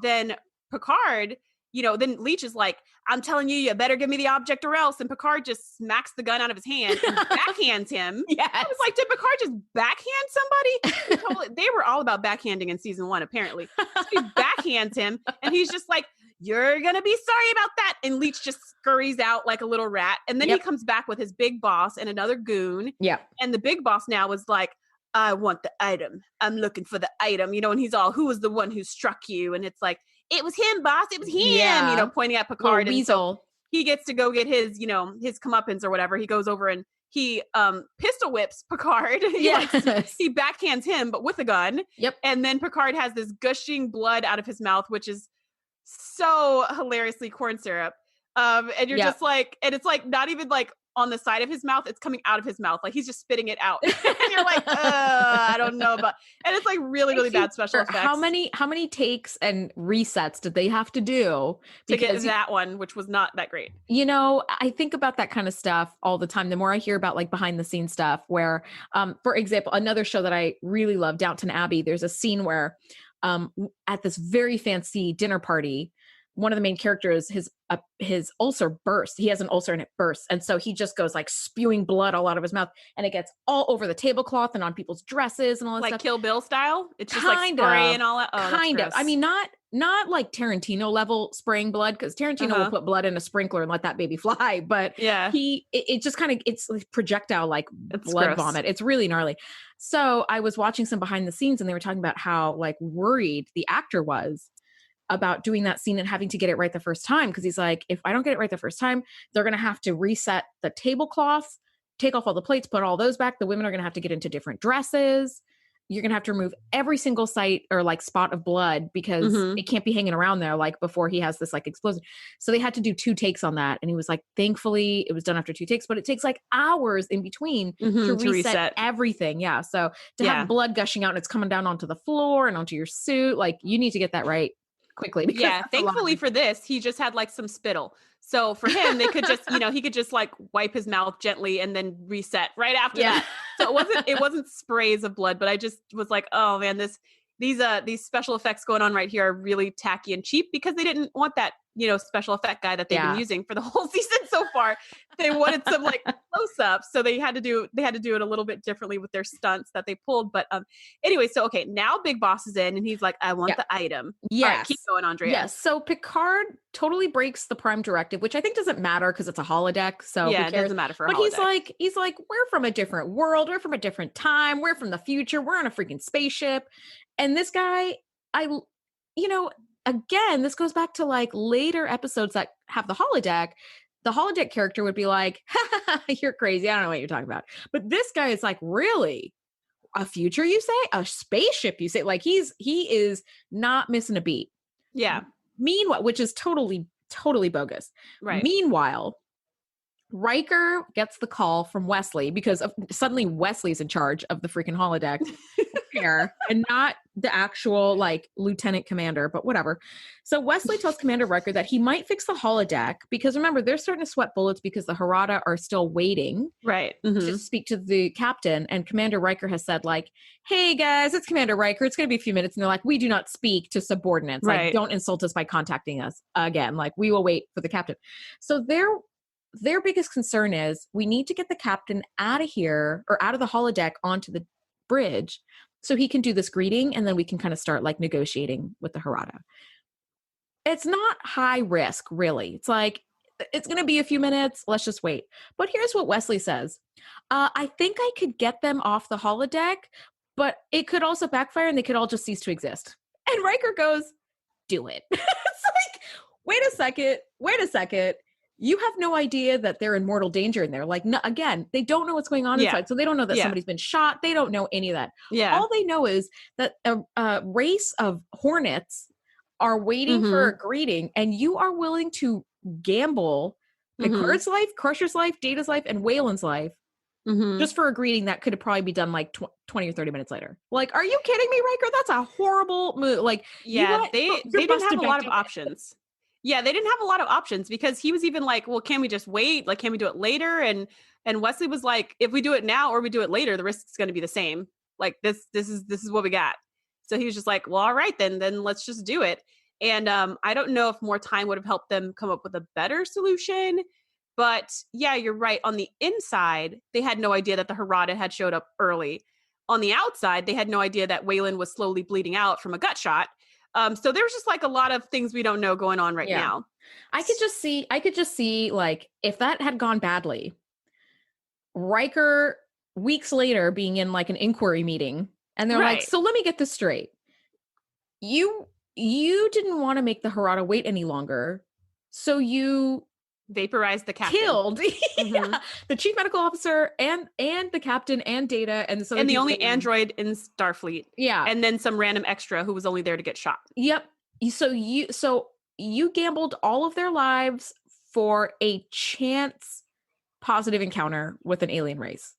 then Picard, then Leech is like, I'm telling you, you better give me the object or else. And Picard just smacks the gun out of his hand and backhands him. Yes. I was like, did Picard just backhand somebody? They were all about backhanding in season 1, apparently. So he backhands him and he's just like, you're going to be sorry about that. And Leech just scurries out like a little rat. And then he comes back with his big boss and another goon. Yeah. And the big boss now was like, I want the item. I'm looking for the item, and he's all, who was the one who struck you? And it's like, it was him, boss. It was him, pointing at Picard. And so he gets to go get his, his comeuppance or whatever. He goes over and he pistol whips Picard. He backhands him, but with a gun. Yep. And then Picard has this gushing blood out of his mouth, which is so hilariously corn syrup. And you're just like, and it's like not even like on the side of his mouth, it's coming out of his mouth. Like he's just spitting it out. And you're like, I don't know. And it's like really, really bad special effects. How many takes and resets did they have to do to get that one, which was not that great? I think about that kind of stuff all the time. The more I hear about like behind the scenes stuff where, for example, another show that I really love, Downton Abbey, there's a scene where at this very fancy dinner party, one of the main characters, his ulcer bursts. He has an ulcer and it bursts. And so he just goes like spewing blood all out of his mouth and it gets all over the tablecloth and on people's dresses and all that like stuff. Kill Bill style? It's just like spray and all that? Oh, kind of. I mean, not like Tarantino level spraying blood, because Tarantino will put blood in a sprinkler and let that baby fly. But it just kind of, it's like projectile like blood gross. vomit. It's really gnarly. So I was watching some behind the scenes and they were talking about how like worried the actor was about doing that scene and having to get it right the first time. Cause he's like, if I don't get it right the first time, they're going to have to reset the tablecloth, take off all the plates, put all those back. The women are going to have to get into different dresses. You're going to have to remove every single site or like spot of blood because it can't be hanging around there like before he has this like explosion. So they had to do 2 takes on that. And he was like, thankfully it was done after 2 takes, but it takes like hours in between to reset everything. Yeah. So to have blood gushing out and it's coming down onto the floor and onto your suit, like you need to get that right quickly. Thankfully for this, he just had like some spittle. So for him, they could just, he could just like wipe his mouth gently and then reset right after that. So it wasn't sprays of blood, but I just was like, oh man, these special effects going on right here are really tacky and cheap because they didn't want that, special effect guy that they've been using for the whole season so far. They wanted some like close-ups. So they had to do it a little bit differently with their stunts that they pulled. But anyway, so okay, now Big Boss is in and he's like, I want the item. Yes. All right, keep going, Andrea. Yes. So Picard totally breaks the Prime Directive, which I think doesn't matter because it's a holodeck. So it doesn't matter for a holodeck. But he's like, we're from a different world. We're from a different time. We're from the future. We're on a freaking spaceship. And this guy, again, this goes back to like later episodes that have the holodeck. The holodeck character would be like, you're crazy. I don't know what you're talking about. But this guy is like, really? A future, you say? A spaceship, you say? Like he is not missing a beat. Yeah. Meanwhile, which is totally, totally bogus. Right. Meanwhile, Riker gets the call from Wesley because suddenly Wesley's in charge of the freaking holodeck and not the actual like lieutenant commander, but whatever. So Wesley tells Commander Riker that he might fix the holodeck because remember, they're starting to sweat bullets because the Harada are still waiting to speak to the captain. And Commander Riker has said like, hey guys, it's Commander Riker. It's going to be a few minutes. And they're like, we do not speak to subordinates. Like, don't insult us by contacting us again. Like we will wait for the captain. So their biggest concern is we need to get the captain out of here or out of the holodeck onto the bridge so he can do this greeting and then we can kind of start like negotiating with the Harada. It's not high risk, really. It's like, it's going to be a few minutes. Let's just wait. But here's what Wesley says. I think I could get them off the holodeck, but it could also backfire and they could all just cease to exist. And Riker goes, do it. It's like, wait a second. You have no idea that they're in mortal danger in there. Like, no, again, they don't know what's going on inside. So they don't know that somebody's been shot. They don't know any of that. Yeah. All they know is that a race of hornets are waiting for a greeting and you are willing to gamble Picard's life, Crusher's life, Data's life, and Wayland's life just for a greeting that could probably be done like 20 or 30 minutes later. Like, are you kidding me, Riker? That's a horrible move. Like, they didn't have a lot of options. Yeah, they didn't have a lot of options because he was even like, well, can we just wait? Like, can we do it later? And Wesley was like, if we do it now or we do it later, the risk is going to be the same. Like this is what we got. So he was just like, well, all right, then let's just do it. And I don't know if more time would have helped them come up with a better solution. But yeah, you're right. On the inside, they had no idea that the Harada had showed up early. On the outside, they had no idea that Waylon was slowly bleeding out from a gut shot. So there was just like a lot of things we don't know going on right now. I could just see like if that had gone badly, Riker weeks later being in like an inquiry meeting and they're like, so let me get this straight. You didn't want to make the Harada wait any longer. So you vaporized the captain. Killed the chief medical officer and the captain and Data and the only android in Starfleet. Yeah. And then some random extra who was only there to get shot. Yep. So you gambled all of their lives for a chance positive encounter with an alien race.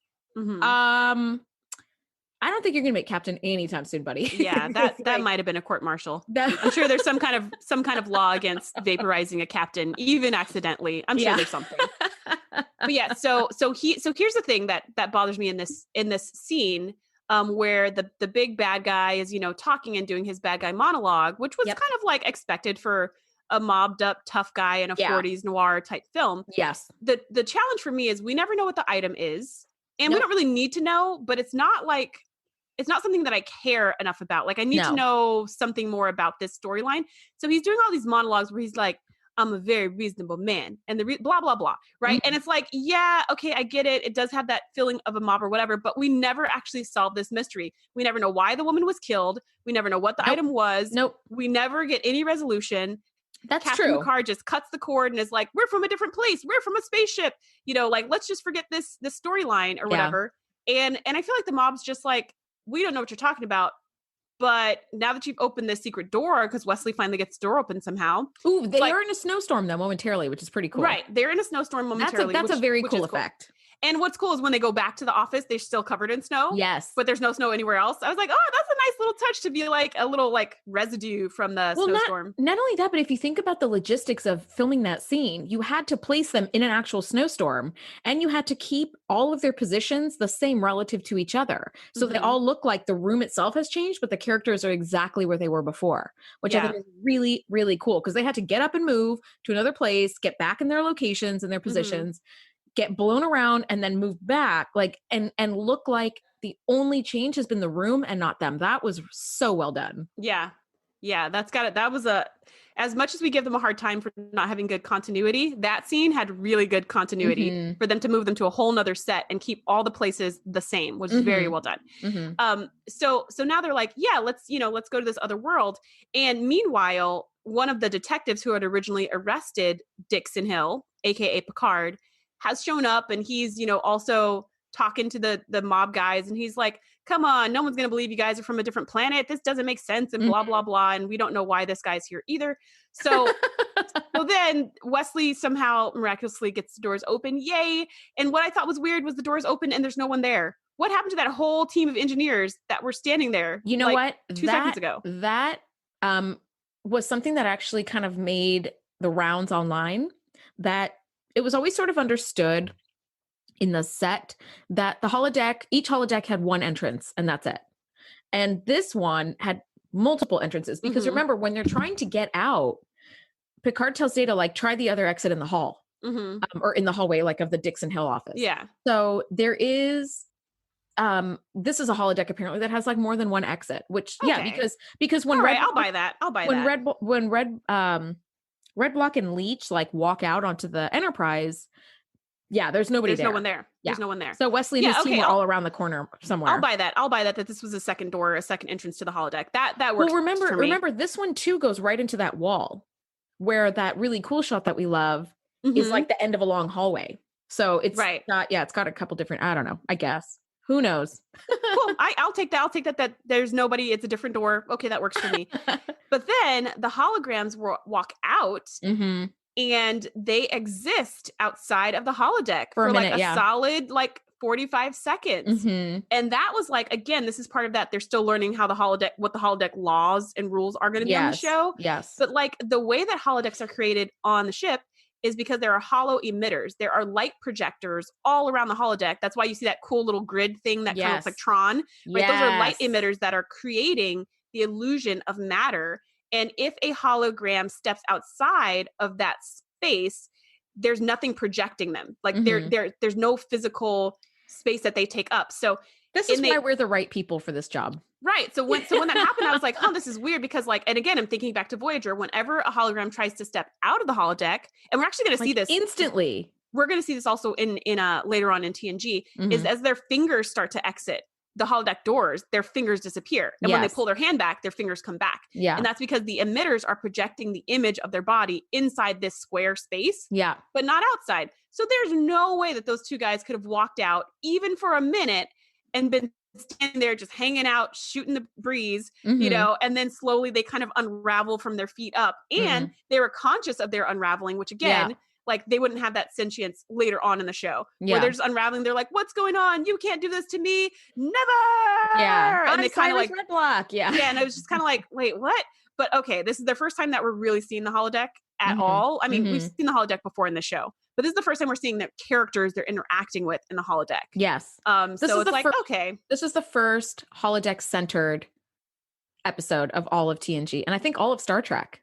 I don't think you're gonna make captain anytime soon, buddy. Yeah, that might have been a court-martial. I'm sure there's some kind of law against vaporizing a captain, even accidentally. I'm sure there's something. But yeah, so here's the thing that bothers me in this scene, where the big bad guy is, talking and doing his bad guy monologue, which was kind of like expected for a mobbed up tough guy in a 40s noir type film. Yes. The challenge for me is we never know what the item is, and we don't really need to know, but it's not something that I care enough about. Like I need to know something more about this storyline. So he's doing all these monologues where he's like, I'm a very reasonable man and blah, blah, blah. Right. And it's like, yeah, okay, I get it. It does have that feeling of a mob or whatever, but we never actually solved this mystery. We never know why the woman was killed. We never know what the item was. We never get any resolution. That's Captain true. Picard just cuts the cord and is like, we're from a different place. We're from a spaceship. Like, let's just forget this storyline or whatever. And I feel like the mob's just like, we don't know what you're talking about, but now that you've opened this secret door, because Wesley finally gets the door open somehow. Ooh, they are in a snowstorm though momentarily, which is pretty cool. Right. They're in a snowstorm momentarily. That's a very cool effect. And what's cool is when they go back to the office, they're still covered in snow. Yes. But there's no snow anywhere else. I was like, oh, that's a nice little touch to be like a little like residue from the snowstorm. Not only that, but if you think about the logistics of filming that scene, you had to place them in an actual snowstorm and you had to keep all of their positions the same relative to each other. So they all look like the room itself has changed, but the characters are exactly where they were before, which I think is really, really cool because they had to get up and move to another place, get back in their locations and their positions, get blown around and then move back and look like the only change has been the room and not them. That was so well done. Yeah. That's got it. That was as much as we give them a hard time for not having good continuity, that scene had really good continuity for them to move them to a whole nother set and keep all the places the same, which is very well done. So now they're like, yeah, let's go to this other world. And meanwhile, one of the detectives who had originally arrested Dixon Hill, aka Picard, has shown up and he's, also talking to the mob guys. And he's like, come on, no one's going to believe you guys are from a different planet. This doesn't make sense and blah, blah, blah. And we don't know why this guy's here either. So, then Wesley somehow miraculously gets the doors open. Yay. And what I thought was weird was the doors open and there's no one there. What happened to that whole team of engineers that were standing there? You know what? 2 seconds ago. That was something that actually kind of made the rounds online, that it was always sort of understood in the set that each holodeck had one entrance and that's it. And this one had multiple entrances because remember when they're trying to get out, Picard tells Data, like, try the other exit in the hall or in the hallway, like of the Dixon Hill office. Yeah. So there is, this is a holodeck apparently that has like more than one exit, which because when I'll buy that. When Red Block and Leech like walk out onto the Enterprise, there's nobody there. There's no one there. There's no one there. So Wesley and his team are all around the corner somewhere. I'll buy that this was a second door, a second entrance to the holodeck. That works. Well, remember this one too goes right into that wall where that really cool shot that we love is like the end of a long hallway. So it's it's got a couple different, I don't know, I guess. Who knows? Cool. I'll take that there's nobody. It's a different door. Okay, that works for me. But then the holograms walk out and they exist outside of the holodeck for like a solid like 45 seconds. Mm-hmm. And that was like, again, this is part of that. They're still learning how what the holodeck laws and rules are going to be on the show. Yes. But like the way that holodecks are created on the ship is because there are hollow emitters. There are light projectors all around the holodeck. That's why you see that cool little grid thing that kind of looks like Tron, right? Those are light emitters that are creating the illusion of matter. And if a hologram steps outside of that space, there's nothing projecting them. Like there's no physical space that they take up. So this is why we're the right people for this job. Right. So when that happened, I was like, oh, this is weird because like, and again, I'm thinking back to Voyager, whenever a hologram tries to step out of the holodeck, and we're actually going to see this instantly. We're going to see this also in later on in TNG, is as their fingers start to exit the holodeck doors, their fingers disappear. And when they pull their hand back, their fingers come back. Yeah. And that's because the emitters are projecting the image of their body inside this square space. Yeah. But not outside. So there's no way that those two guys could have walked out even for a minute and been standing there just hanging out, shooting the breeze, you know, and then slowly they kind of unravel from their feet up. And they were conscious of their unraveling, which again, like they wouldn't have that sentience later on in the show where they're just unraveling. They're like, what's going on? You can't do this to me. Never. Yeah. And they kind of like, red block. Yeah. Yeah. And I was just kind of like, wait, what? But okay, this is the first time that we're really seeing the holodeck at all. I mean, we've seen the holodeck before in the show, but this is the first time we're seeing the characters they're interacting with in the holodeck. Yes. So it's like, okay. This is the first holodeck centered episode of all of TNG. And I think all of Star Trek.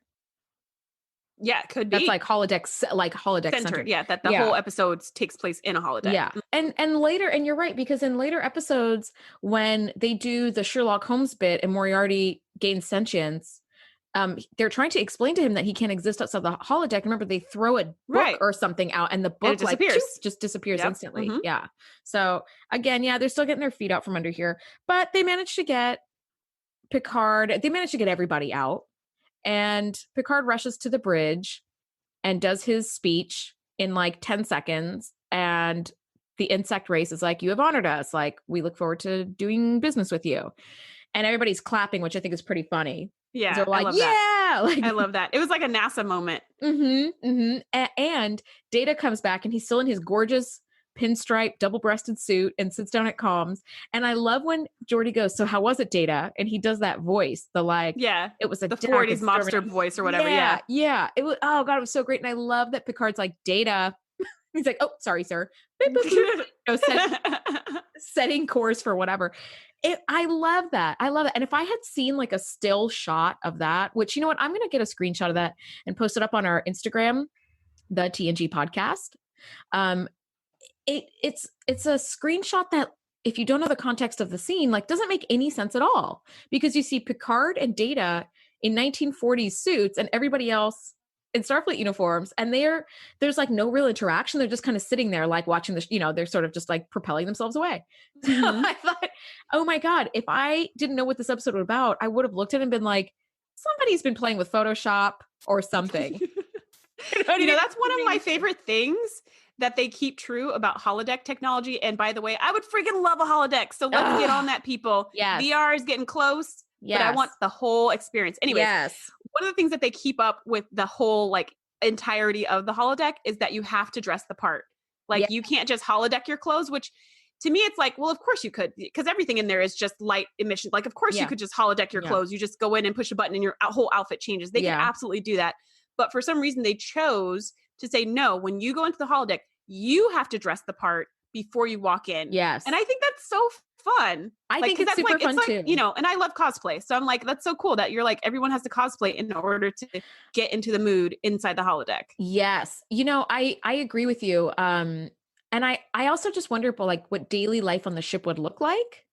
Yeah, it could be. That's like holodeck centered. Yeah, that the whole episode takes place in a holodeck. Yeah. And later, and you're right, because in later episodes, when they do the Sherlock Holmes bit and Moriarty gains sentience, they're trying to explain to him that he can't exist outside the holodeck. Remember, they throw a book or something out and the book just disappears instantly. Yeah. So again, they're still getting their feet out from under here, but they managed to get Picard. They managed to get everybody out. And Picard rushes to the bridge and does his speech in like 10 seconds. And the insect race is like, you have honored us. Like, we look forward to doing business with you. And everybody's clapping, which I think is pretty funny. Yeah. They're like, I love that. Like, I love that. It was like a NASA moment. And Data comes back and he's still in his gorgeous pinstripe double-breasted suit and sits down at comms. And I love when Geordi goes, so how was it, Data? And he does that voice, the like, it was a the 40s mobster voice or whatever. Yeah. It was, oh God, it was so great. And I love that Picard's like, Data. He's like, oh, sorry, sir. Setting course for whatever. I love that. And if I had seen like a still shot of that, which, you know what, I'm going to get a screenshot of that and post it up on our Instagram, the TNG podcast. It's a screenshot that, if you don't know the context of the scene, like doesn't make any sense at all, because you see Picard and Data in 1940s suits and everybody else in Starfleet uniforms, and there's like no real interaction. They're just kind of sitting there like watching the, they're sort of just like propelling themselves away. So I thought, oh my God, if I didn't know what this episode was about, I would have looked at it and been like, somebody's been playing with Photoshop or something. That's one of my favorite things that they keep true about holodeck technology. And by the way, I would freaking love a holodeck. So let's get on that, people. Yes. VR is getting close, but I want the whole experience. Anyways, one of the things that they keep up with the whole like entirety of the holodeck is that you have to dress the part. Like you can't just holodeck your clothes, which to me, it's like, well, of course you could, because everything in there is just light emission. Like, of course you could just holodeck your clothes. You just go in and push a button and your whole outfit changes. They can absolutely do that. But for some reason, they chose to say, no, when you go into the holodeck, you have to dress the part before you walk in. Yes. And I think that's so fun. I think it's super fun too. And I love cosplay. So I'm like, that's so cool that you're like, everyone has to cosplay in order to get into the mood inside the holodeck. Yes. I agree with you. And I also just wonder like what daily life on the ship would look like.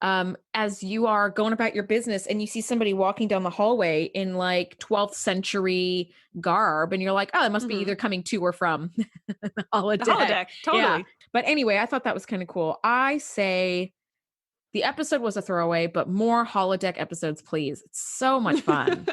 As you are going about your business and you see somebody walking down the hallway in like 12th century garb and you're like, oh, it must be either coming to or from the holodeck. Totally. Yeah. But anyway, I thought that was kind of cool. I say the episode was a throwaway, but more holodeck episodes, please. It's so much fun.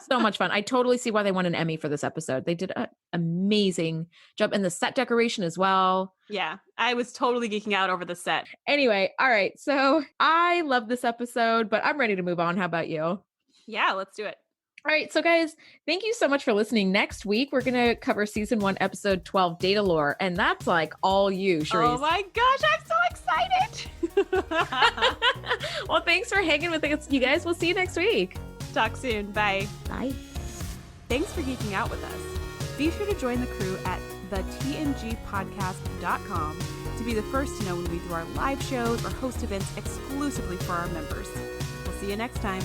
So much fun. I totally see why they won an Emmy for this episode. They did an amazing job, and the set decoration as well. Yeah, I was totally geeking out over the set. Anyway, all right. So I love this episode, but I'm ready to move on. How about you? Yeah, let's do it. All right. So, guys, thank you so much for listening. Next week, we're going to cover season 1, episode 12, Data Lore. And that's like all you, Shereese. Oh my gosh, I'm so excited. Well, thanks for hanging with us. You guys, we'll see you next week. Talk soon. Bye. Bye. Thanks for geeking out with us. Be sure to join the crew at thetngpodcast.com to be the first to know when we do our live shows or host events exclusively for our members. We'll see you next time.